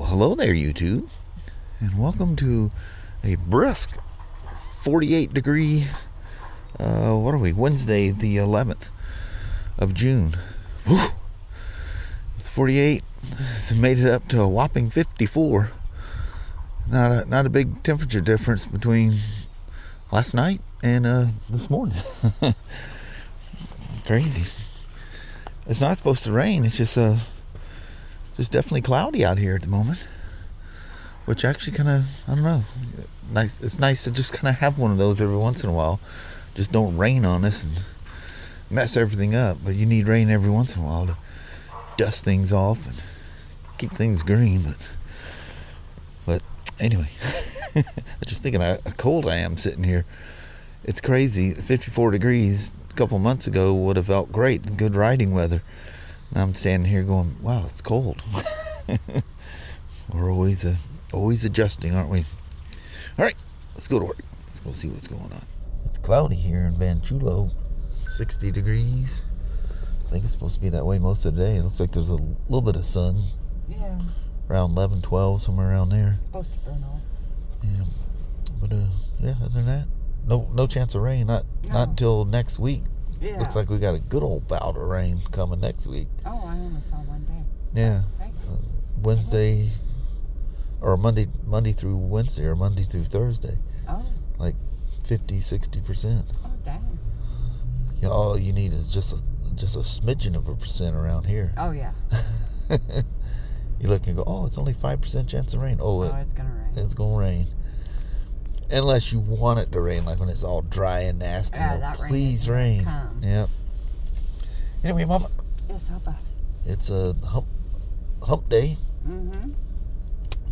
Hello there, YouTube, and welcome to a brisk 48 degree, what are we, Wednesday the 11th of June. Whew. It's 48, it's made it up to a whopping 54. Not a big temperature difference between last night and this morning. Crazy. It's not supposed to rain, it's just definitely cloudy out here at the moment, which actually kind of, I don't know, nice. It's nice to just kind of have one of those every once in a while. Just don't rain on us and mess everything up, but you need rain every once in a while to dust things off and keep things green. But anyway, I'm just thinking how cold I am sitting here. It's crazy. 54 degrees a couple months ago would have felt great, good riding weather. And I'm standing here going, wow, it's cold. We're always adjusting, aren't we? All right, let's go to work. Let's go see what's going on. It's cloudy here in Van Chulo, 60 degrees. I think it's supposed to be that way most of the day. It looks like there's a little bit of sun. Yeah. Around 11, 12, somewhere around there. Supposed to burn off. Yeah. But yeah, other than that, no chance of rain. Not until next week. Yeah. Looks like we got a good old bout of rain coming next week. Oh, I only saw one day. Yeah. Okay. Wednesday or Monday through Wednesday or Monday through Thursday. Oh. Like 50-60%. Oh, dang. Yeah, all you need is just a smidgen of a percent around here. Oh, yeah. You look and go, oh, it's only 5% chance of rain. Oh, it's gonna rain. It's gonna rain. Unless you want it to rain, like when it's all dry and nasty. Yeah, that rain please rain. Come. Yep. Anyway, Mama. Yes, how about it? It's a hump day. Mm-hmm.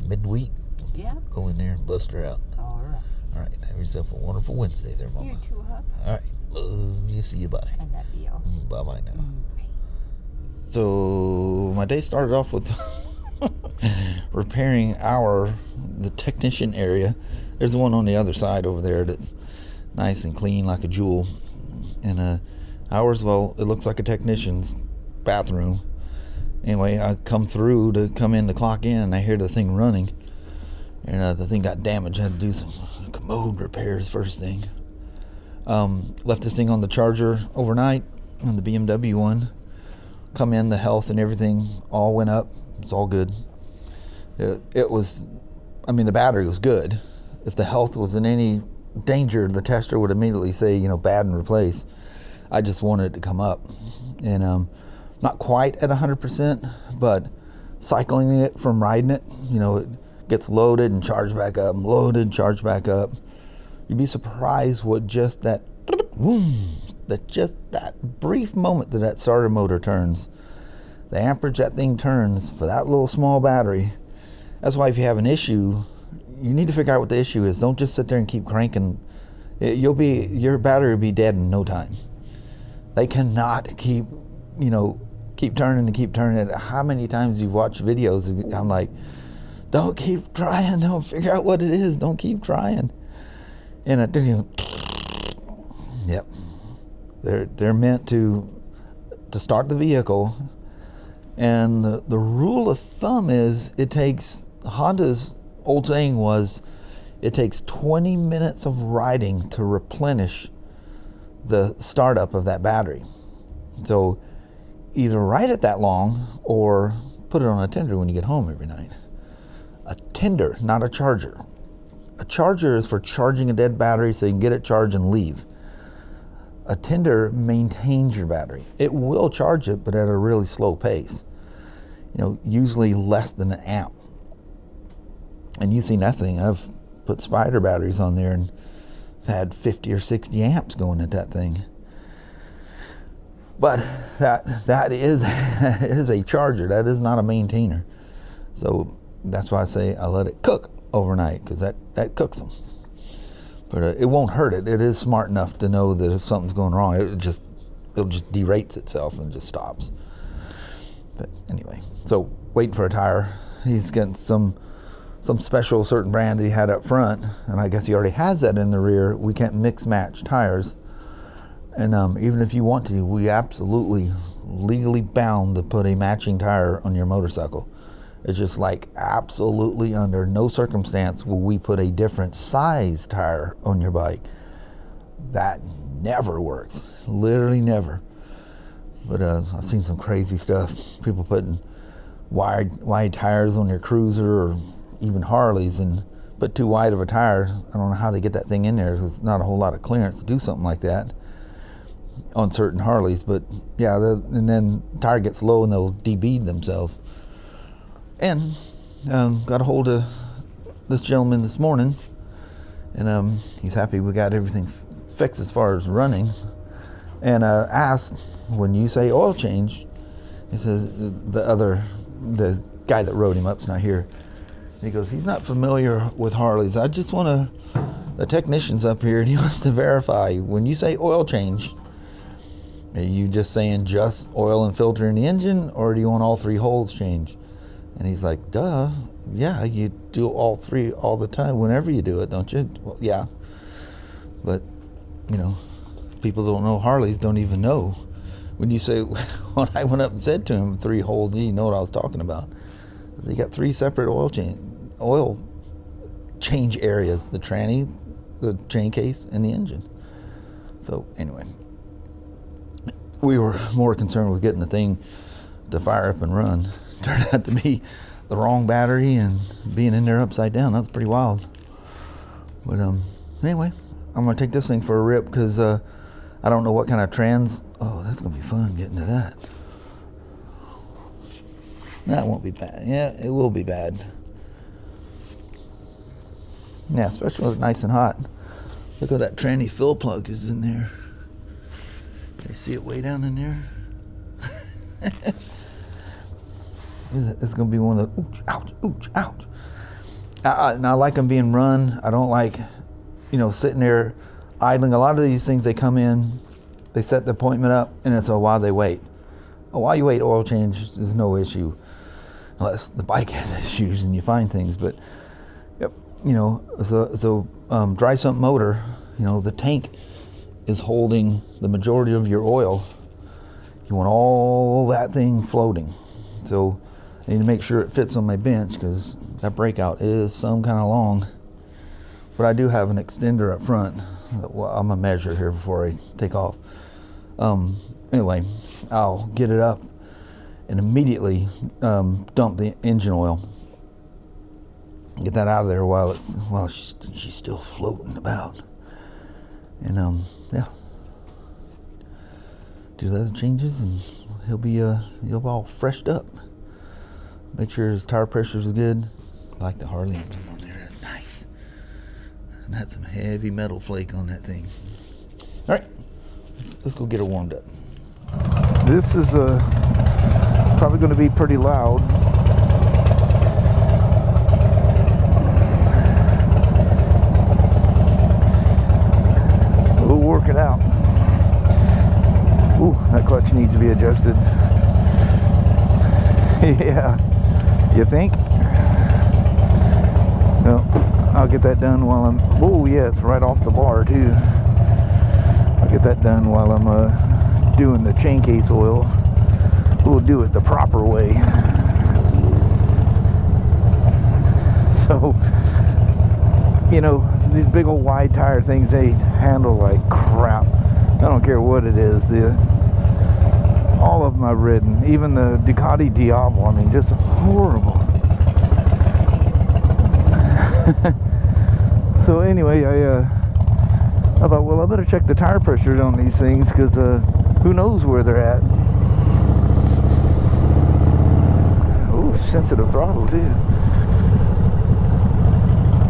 Midweek. Let's go in there and bust her out. All right. All right. Have yourself a wonderful Wednesday there, Mama. You too, Huck. All right. Love you. See you. Bye. I love you. Bye-bye now. Bye. So my day started off with repairing the technician area. There's the one on the other side over there that's nice and clean like a jewel. And ours, well, it looks like a technician's bathroom. Anyway, I come through to come in to clock in, and I hear the thing running. And the thing got damaged. I had to do some commode repairs first thing. Left this thing on the charger overnight on the BMW one. Come in, the health and everything all went up. It's all good. It was, I mean, the battery was good. If the health was in any danger, the tester would immediately say, bad and replace. I just wanted it to come up. And not quite at 100%, but cycling it from riding it, it gets loaded and charged back up, loaded, charged back up. You'd be surprised what just that brief moment that starter motor turns, the amperage that thing turns for that little small battery. That's why if you have an issue, you need to figure out what the issue is. Don't just sit there and keep cranking. Your battery will be dead in no time. They cannot keep turning and keep turning it. How many times you've watched videos, I'm like, don't keep trying, don't figure out what it is, don't keep trying. And it didn't. Yep. They're meant to start the vehicle. And the rule of thumb is Honda's old saying was, it takes 20 minutes of riding to replenish the startup of that battery. So either ride it that long or put it on a tender when you get home every night. A tender, not a charger. A charger is for charging a dead battery so you can get it charged and leave. A tender maintains your battery. It will charge it, but at a really slow pace. Usually less than an amp. And you've seen that thing. I've put Spyder batteries on there and had 50 or 60 amps going at that thing. But that is a charger. That is not a maintainer. So that's why I say I let it cook overnight, because that cooks them. But it won't hurt it. It is smart enough to know that if something's going wrong, it'll just derates itself and just stops. But anyway, so waiting for a tire. He's getting some special certain brand that he had up front, and I guess he already has that in the rear. We can't mix match tires. And even if you want to, we absolutely legally bound to put a matching tire on your motorcycle. It's just like absolutely under no circumstance will we put a different size tire on your bike. That never works. Literally never. But I've seen some crazy stuff. People putting wide tires on your cruiser or even Harleys and put too wide of a tire. I don't know how they get that thing in there. It's not a whole lot of clearance to do something like that on certain Harleys. But yeah, and then the tire gets low and they'll debead themselves. And got a hold of this gentleman this morning, and he's happy we got everything fixed as far as running. And asked, when you say oil change, he says the guy that rode him up's not here. He goes, he's not familiar with Harleys. I just want the technician's up here and he wants to verify, when you say oil change, are you just saying just oil and filter in the engine, or do you want all three holes changed? And he's like, duh, yeah, you do all three all the time whenever you do it, don't you? Well, yeah. But, you know, people don't know Harleys, don't even know. When you say, when I went up and said to him 3 holes, he didn't know what I was talking about. He got 3 separate oil change areas: the tranny, the chain case, and the engine. So anyway, we were more concerned with getting the thing to fire up and run. Turned out to be the wrong battery and being in there upside down. That's pretty wild. But anyway, I'm gonna take this thing for a rip because I don't know what kind of trans. Oh, that's gonna be fun getting to that. That won't be bad. Yeah, it will be bad. Yeah, especially with it nice and hot. Look at that tranny fill plug is in there. Can you see it way down in there? It's going to be one of the ooch, ouch, ooch, ouch. And I like them being run. I don't like, sitting there idling. A lot of these things, they come in, they set the appointment up, and it's while they wait. While you wait, oil change is no issue. Unless the bike has issues and you find things. But, yep, dry sump motor, the tank is holding the majority of your oil. You want all that thing floating. So I need to make sure it fits on my bench because that Breakout is some kind of long. But I do have an extender up front. Well, I'm going to measure here before I take off. Anyway, I'll get it up and immediately dump the engine oil. Get that out of there while she's still floating about. And yeah, do the other changes and he'll be all freshed up. Make sure his tire pressure is good. I like the Harley engine on there. That's nice. And that's some heavy metal flake on that thing. All right, let's go get her warmed up. This is probably going to be pretty loud. We'll work it out. Ooh, that clutch needs to be adjusted. Yeah, you think? Well, I'll get that done while I'm... Oh, yeah, it's right off the bar, too. I'll get that done while I'm doing the chain case oil. We'll do it the proper way. So, these big old wide tire things, they handle like crap. I don't care what it is. All of them I've ridden, even the Ducati Diablo, just horrible. So anyway, I thought, well, I better check the tire pressure on these things because who knows where they're at. Oh, sensitive throttle too.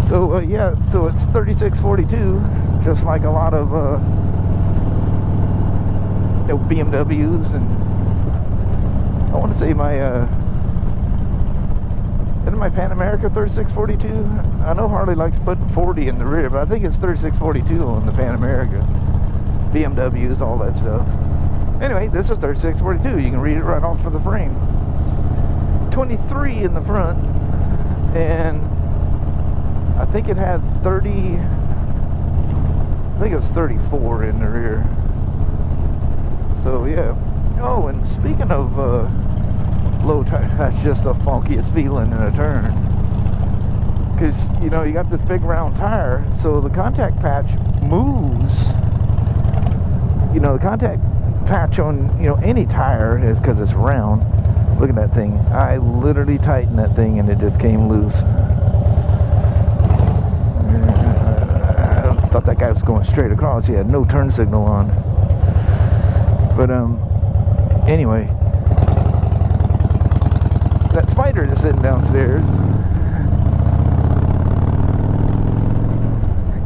So yeah, so it's 3642, just like a lot of BMWs, and I want to say isn't my Pan America 3642? I know Harley likes putting 40 in the rear, but I think it's 3642 on the Pan America. BMWs, all that stuff. Anyway, this is 3642. You can read it right off of the frame. 23 in the front, and I think it had 30. I think it was 34 in the rear. So yeah. Oh, and speaking of low tire, that's just the funkiest feeling in a turn. Because, you know, you got this big round tire, so the contact patch moves. You know, the contact patch on, you know, any tire is because it's round. Look at that thing. I literally tightened that thing and it just came loose. I thought that guy was going straight across. He had no turn signal on. But anyway, that Spyder is sitting downstairs.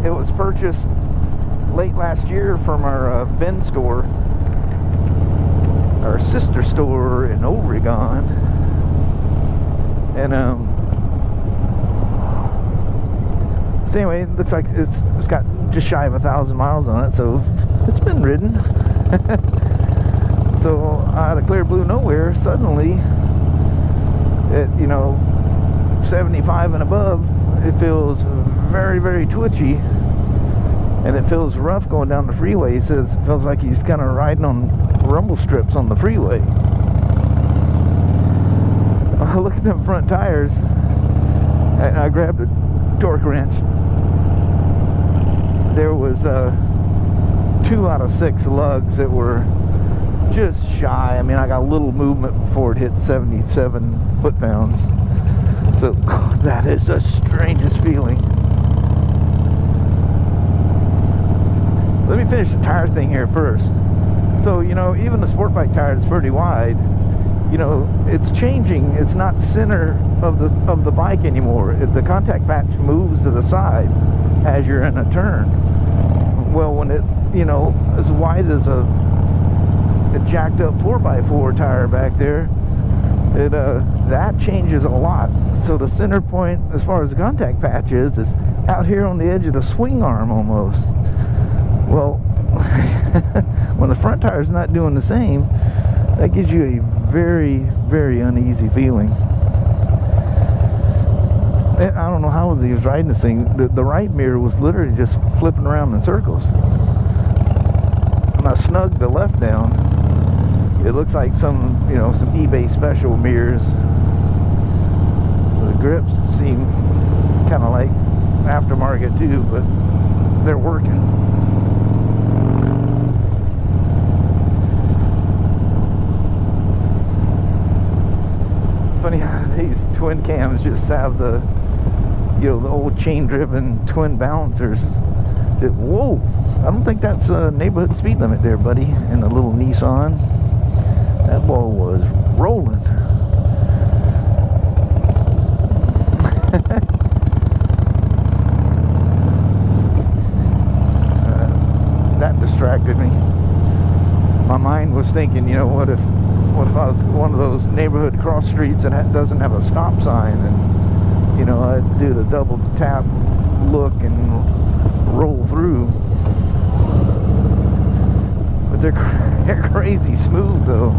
It was purchased late last year from our bin store, our sister store in Oregon, and so anyway, it looks like it's got just shy of 1,000 miles on it, so it's been ridden. So out of clear blue nowhere, suddenly, at, you know, 75 and above, it feels very, very twitchy, and it feels rough going down the freeway. He says it feels like he's kind of riding on rumble strips on the freeway. I look at them front tires, and I grabbed a torque wrench. There was 2 out of 6 lugs that were just shy. I mean, I got a little movement before it hit 77 foot-pounds. So, God, that is the strangest feeling. Let me finish the tire thing here first. So, you know, even the sport bike tire is pretty wide. You know, it's changing. It's not center of the bike anymore. The contact patch moves to the side as you're in a turn. Well, when it's, you know, as wide as a jacked up 4x4 tire back there, it that changes a lot. So the center point as far as the contact patch is out here on the edge of the swing arm almost. Well, when the front tire is not doing the same, that gives you a very, very uneasy feeling. I don't know how he was riding this thing. The right mirror was literally just flipping around in circles. When I snugged the left down, it looks like some eBay special mirrors. The grips seem kind of like aftermarket too, but they're working. It's funny how these twin cams just have the old chain-driven twin balancers. Whoa! I don't think that's a neighborhood speed limit there, buddy. And the little Nissan, that boy was rolling. That distracted me. My mind was thinking, what if I was one of those neighborhood cross streets that doesn't have a stop sign, and I'd do the double tap, look, and roll through. But they're crazy smooth though.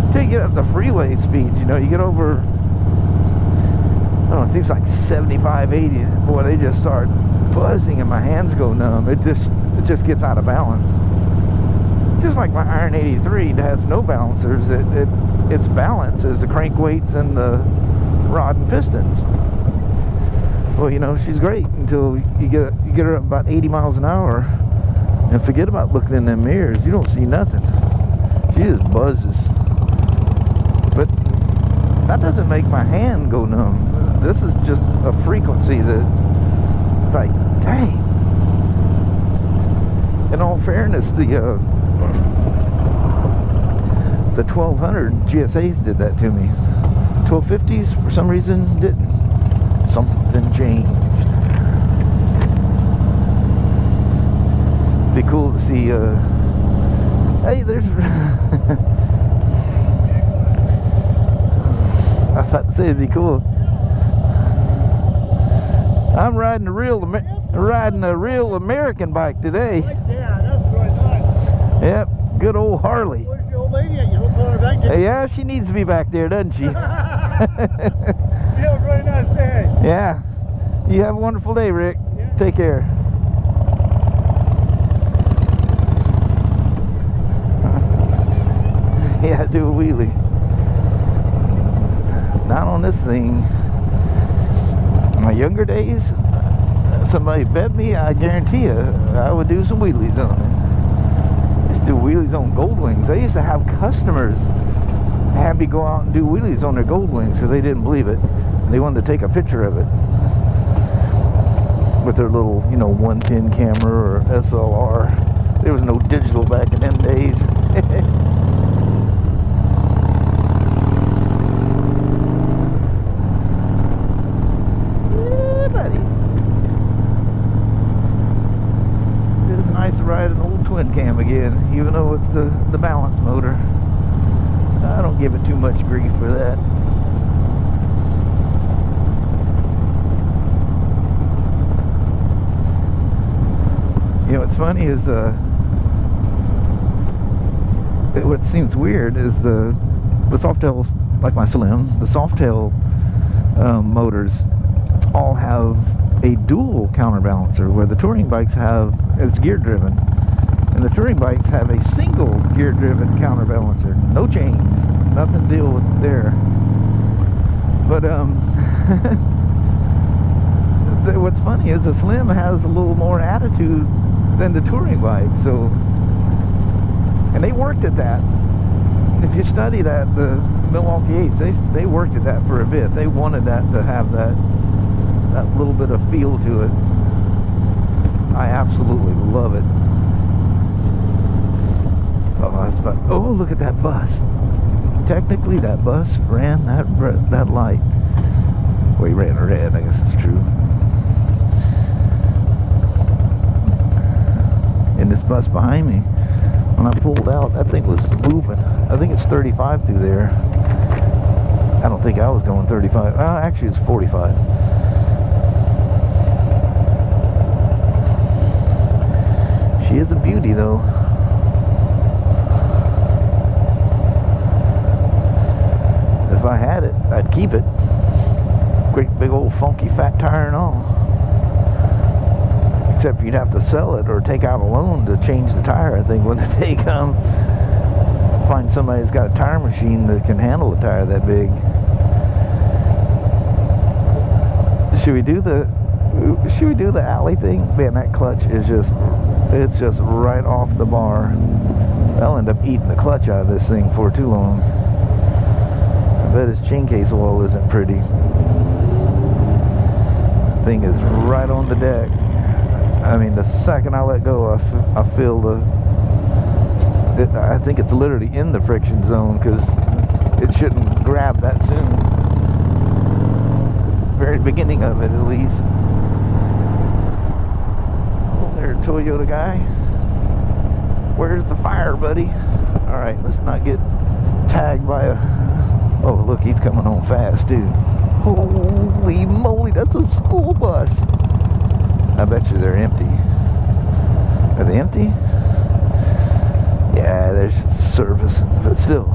Until you get up the freeway speeds, you get over, I don't know, it seems like 75, 80. Boy, they just start buzzing and my hands go numb. It just gets out of balance. Just like my Iron 83 has no balancers. Its balance is the crank weights and the rod and pistons. Well, she's great until you get her up about 80 miles an hour and forget about looking in them mirrors. You don't see nothing. She just buzzes. But that doesn't make my hand go numb. This is just a frequency that it's like, dang. In all fairness, the 1200 GSAs did that to me. 1250s for some reason didn't. Something changed. Be cool to see. Hey, there's. I was about to say it'd be cool. I'm riding a real American bike today. Yeah, that's really nice. Yep, good old Harley. Where's the old lady at? You don't put her back there? Yeah, she needs to be back there, doesn't she? You have a really nice day. Yeah. You have a wonderful day, Rick. Yeah. Take care. Yeah, do a wheelie. Not on this thing. In my younger days, somebody bet me, I guarantee you, I would do some wheelies on it. I used to do wheelies on Gold Wings. I used to have customers have me go out and do wheelies on their Gold Wings because they didn't believe it. They wanted to take a picture of it with their little, you know, 110 camera or SLR. There was no digital back in them days. Yeah, buddy. It's nice to ride an old twin cam again, even though it's the balance motor. I don't give it too much grief for that. You know, what's funny is what seems weird is the Softail, like my Slim, the Softail motors all have a dual counterbalancer, where the touring bikes have, it's gear driven, and the touring bikes have a single gear driven counterbalancer, no chains, nothing to deal with there. But what's funny is the Slim has a little more attitude than the touring bike, so, and they worked at that. If you study that, the Milwaukee 8s, they worked at that for a bit. They wanted that to have that little bit of feel to it. I absolutely love it. Oh, that's about, oh, look at that bus. Technically, that bus ran that light. Well, he ran red, I guess it's true. And this bus behind me, when I pulled out, that thing was moving. I think it's 35 through there. I don't think I was going 35. Actually, it's 45. She is a beauty, though. If I had it, I'd keep it. Great big old funky fat tire and all. Except you'd have to sell it or take out a loan to change the tire, I think, when the day comes. Find somebody that's got a tire machine that can handle a tire that big. Should we do the alley thing? Man, that clutch is it's just right off the bar. I'll end up eating the clutch out of this thing for too long. I bet his chain case oil isn't pretty. The thing is right on the deck. I mean, the second I let go, I feel I think it's literally in the friction zone, because it shouldn't grab that soon. Very beginning of it, at least. Oh, there, Toyota guy. Where's the fire, buddy? All right, let's not get tagged by a... Oh, look, he's coming on fast, too. Holy moly, that's a school bus. I bet you they're empty. Are they empty? Yeah, there's service, but still.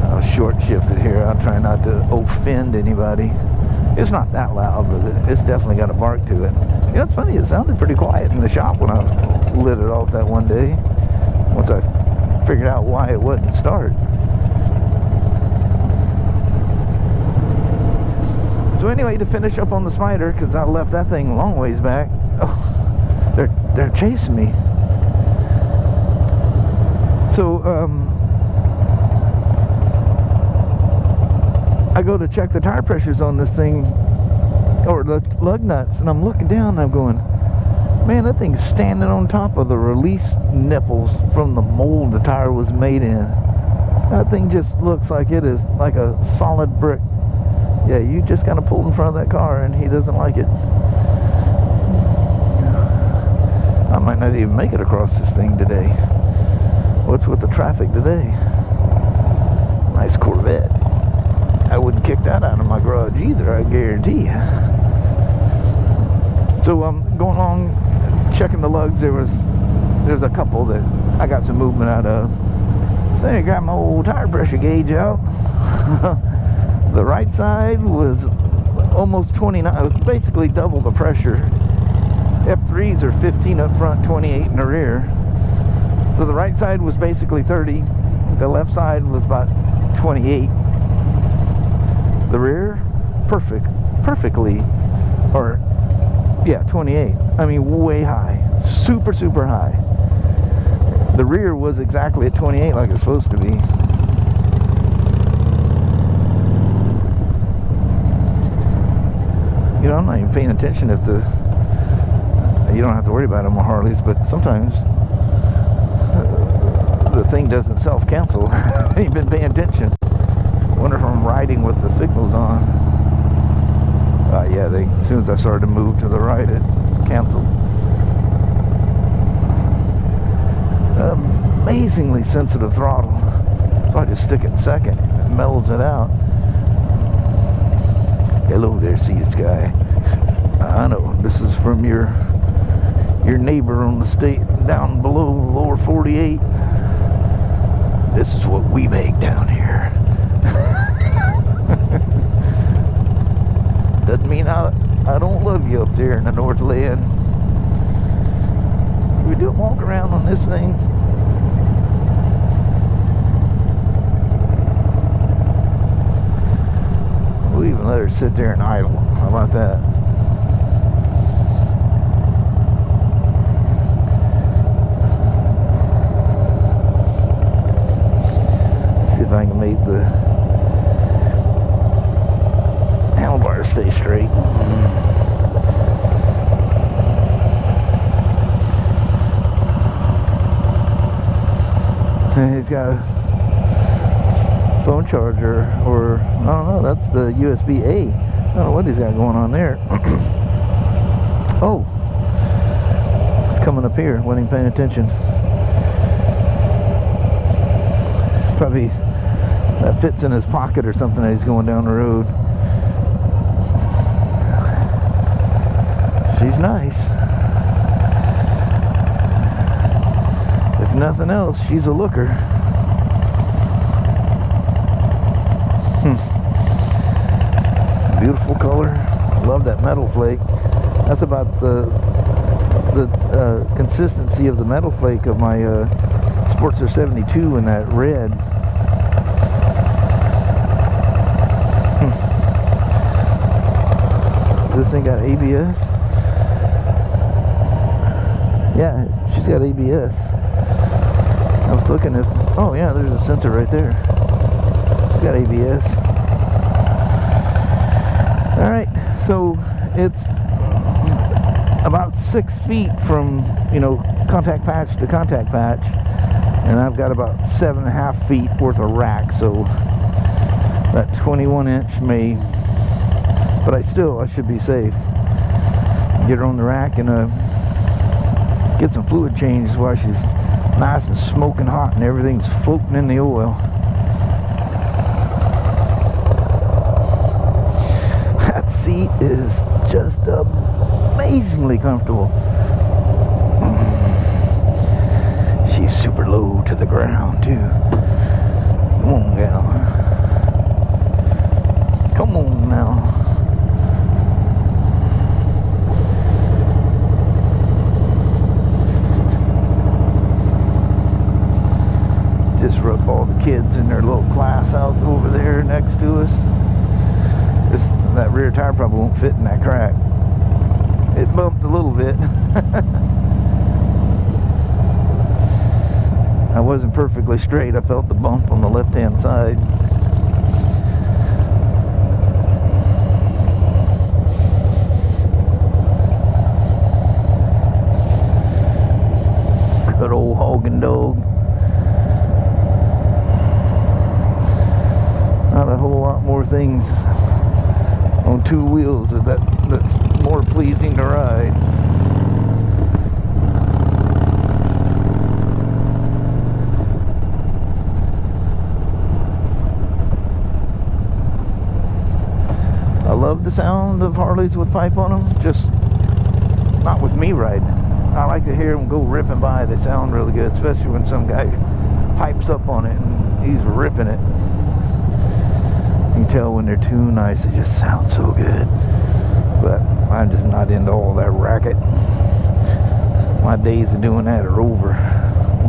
I'll short shift it here. I'll try not to offend anybody. It's not that loud, but it's definitely got a bark to it. You know, it's funny, it sounded pretty quiet in the shop when I lit it off that one day. Once I figured out why it wouldn't start. So anyway, to finish up on the Spyder, because I left that thing a long ways back. Oh, they're chasing me. So I go to check the tire pressures on this thing, or the lug nuts, and I'm looking down and I'm going, man, that thing's standing on top of the release nipples from the mold the tire was made in. That thing just looks like it is like a solid brick. Yeah, you just kind of pulled in front of that car and he doesn't like it. I might not even make it across this thing today. What's with the traffic today? Nice Corvette. I wouldn't kick that out of my garage either, I guarantee you. So going along, checking the lugs, there's a couple that I got some movement out of. So I got my old tire pressure gauge out. The right side was almost 29. It was basically double the pressure. F3s are 15 up front, 28 in the rear. So the right side was basically 30. The left side was about 28. The rear, perfectly, or yeah, 28. I mean, way high, super high. The rear was exactly at 28 like it's supposed to be. You know, I'm not even paying attention if the, you don't have to worry about them on Harleys, but sometimes the thing doesn't self-cancel. I ain't been paying attention. Wonder if I'm riding with the signals on. Yeah, as soon as I started to move to the right, it canceled. Amazingly sensitive throttle. So I just stick it in second. It mellows it out. Hello there, Sea Sky. I know this is from your neighbor on the state down below, lower 48. This is what we make down here. Doesn't mean I don't love you up there in the Northland. We do a walk around on this thing. We'll even let her sit there and idle. How about that? See if I can make the handlebars stay straight. He's got a phone charger, or I don't know, that's the USB-A. I don't know what he's got going on there. Oh, it's coming up here. Wasn't even paying attention. Probably that fits in his pocket or something as he's going down the road. She's nice. If nothing else, she's a looker. Beautiful color. Love that metal flake. That's about the consistency of the metal flake of my Sportster 72 in that red. Does this thing got ABS? Yeah, she's got ABS. I was looking at, oh yeah, there's a sensor right there. She's got ABS. Alright, so it's about 6 feet from, you know, contact patch to contact patch, and I've got about 7.5 feet worth of rack, so that 21 inch may, but I should be safe. Get her on the rack and get some fluid changed while she's nice and smoking hot and everything's floating in the oil. That seat is just amazingly comfortable. She's super low to the ground too. Come on, gal. Come on now. Disrupt all the kids in their little class out over there next to us. That rear tire probably won't fit in that crack. It bumped a little bit. I wasn't perfectly straight. I felt the bump on the left-hand side. Good old hogging dog. Not a whole lot more things on two wheels that's more pleasing to ride. I love the sound of Harleys with pipe on them, just not with me riding. I like to hear them go ripping by. They sound really good, especially when some guy pipes up on it and he's ripping it. You can tell when they're too nice, it just sounds so good. But I'm just not into all that racket. My days of doing that are over.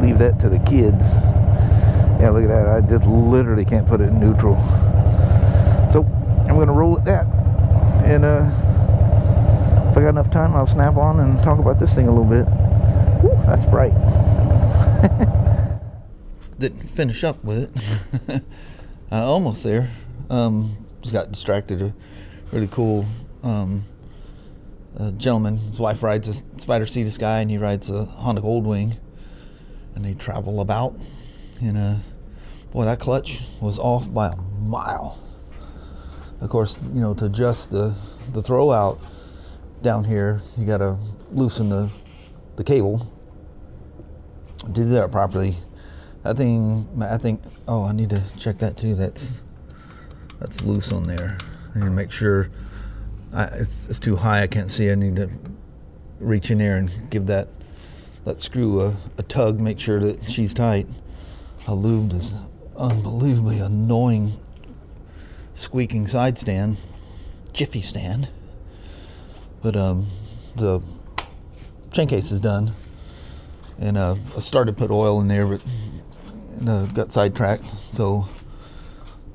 Leave that to the kids. Yeah, look at that. I just literally can't put it in neutral. So I'm going to roll at that. And if I got enough time, I'll snap on and talk about this thing a little bit. Whew, that's bright. Didn't finish up with it. Almost there. Just got distracted. A really cool gentleman. His wife rides a Spyder Rides guy, and he rides a Honda Goldwing. And they travel about. And boy, that clutch was off by a mile. Of course, you know, to adjust the throw out down here, you got to loosen the cable. To do that properly, that thing, I think, oh, I need to check that too. That's loose on there. I need to make sure it's too high. I can't see. I need to reach in there and give that screw a tug, make sure that she's tight. I lubed this unbelievably annoying squeaking side stand, jiffy stand. But the chain case is done, and I started to put oil in there, but got sidetracked. So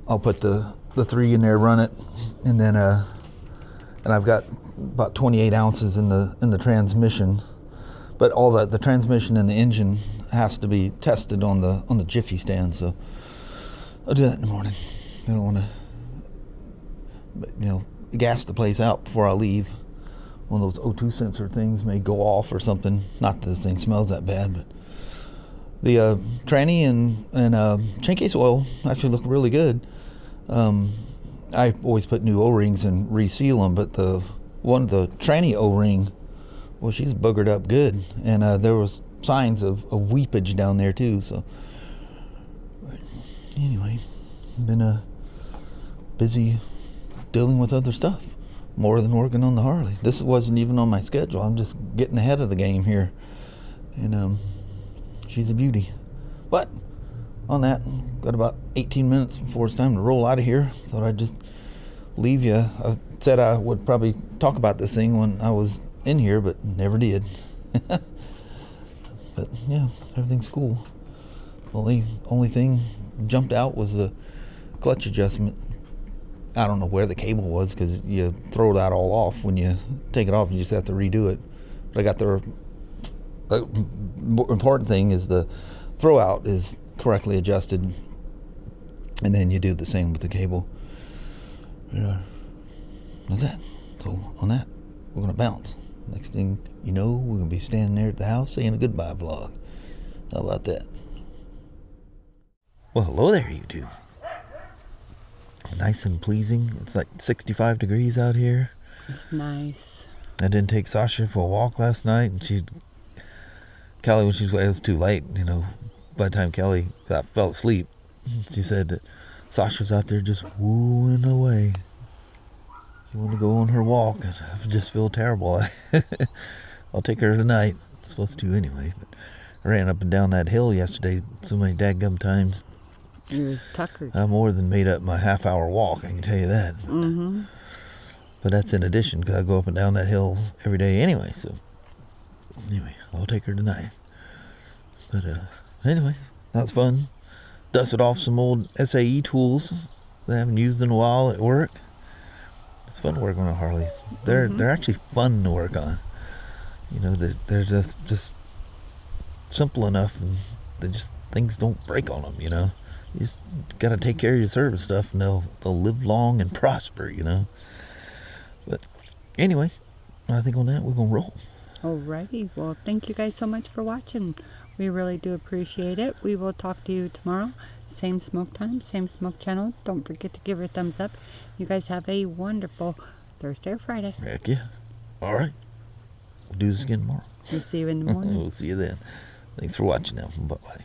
I'll put the 3 in there, run it, and then and I've got about 28 ounces in the transmission. But all the transmission and the engine has to be tested on the jiffy stand. So I'll do that in the morning. I don't want to, you know, gas the place out before I leave. One of those O2 sensor things may go off or something. Not that this thing smells that bad, but the tranny and chain case oil actually look really good. I always put new O-rings and reseal them, but the tranny O-ring, well, she's boogered up good, and there was signs of weepage down there too. So anyway, been busy dealing with other stuff, more than working on the Harley. This wasn't even on my schedule. I'm just getting ahead of the game here, and she's a beauty. But on that, got about 18 minutes before it's time to roll out of here. Thought I'd just leave you. I said I would probably talk about this thing when I was in here, but never did. But yeah, everything's cool. Only thing jumped out was the clutch adjustment. I don't know where the cable was, because you throw that all off. When you take it off, you just have to redo it. But I got the important thing is the throw out is correctly adjusted, and then you do the same with the cable. That's that. So on that, we're gonna bounce. Next thing you know, we're gonna be standing there at the house saying a goodbye vlog. How about that? Well, hello there, YouTube. Nice and pleasing. It's like 65 degrees out here. It's nice. I didn't take Sasha for a walk last night, and Kelly, when it was too late, you know, by the time Kelly fell asleep, she said that Sasha was out there just wooing away. She wanted to go on her walk, and I just feel terrible. I'll take her tonight. I'm supposed to anyway, but I ran up and down that hill yesterday so many dadgum times. It was tuckered. I more than made up my half-hour walk, I can tell you that. Mm-hmm. But that's in addition, because I go up and down that hill every day anyway. So anyway, I'll take her tonight. But anyway, that was fun. Dusted off some old SAE tools that I haven't used in a while at work. It's fun working on Harleys. They're actually fun to work on. You know, they're just simple enough, and things don't break on them. You know, you just gotta take care of your service stuff, and they'll live long and prosper. You know. But anyway, I think on that we're gonna roll. Alrighty. Well, thank you guys so much for watching. We really do appreciate it. We will talk to you tomorrow. Same smoke time, same smoke channel. Don't forget to give her a thumbs up. You guys have a wonderful Thursday or Friday. Heck yeah. All right. We'll do this again tomorrow. We'll see you in the morning. We'll see you then. Thanks for watching now. Bye-bye.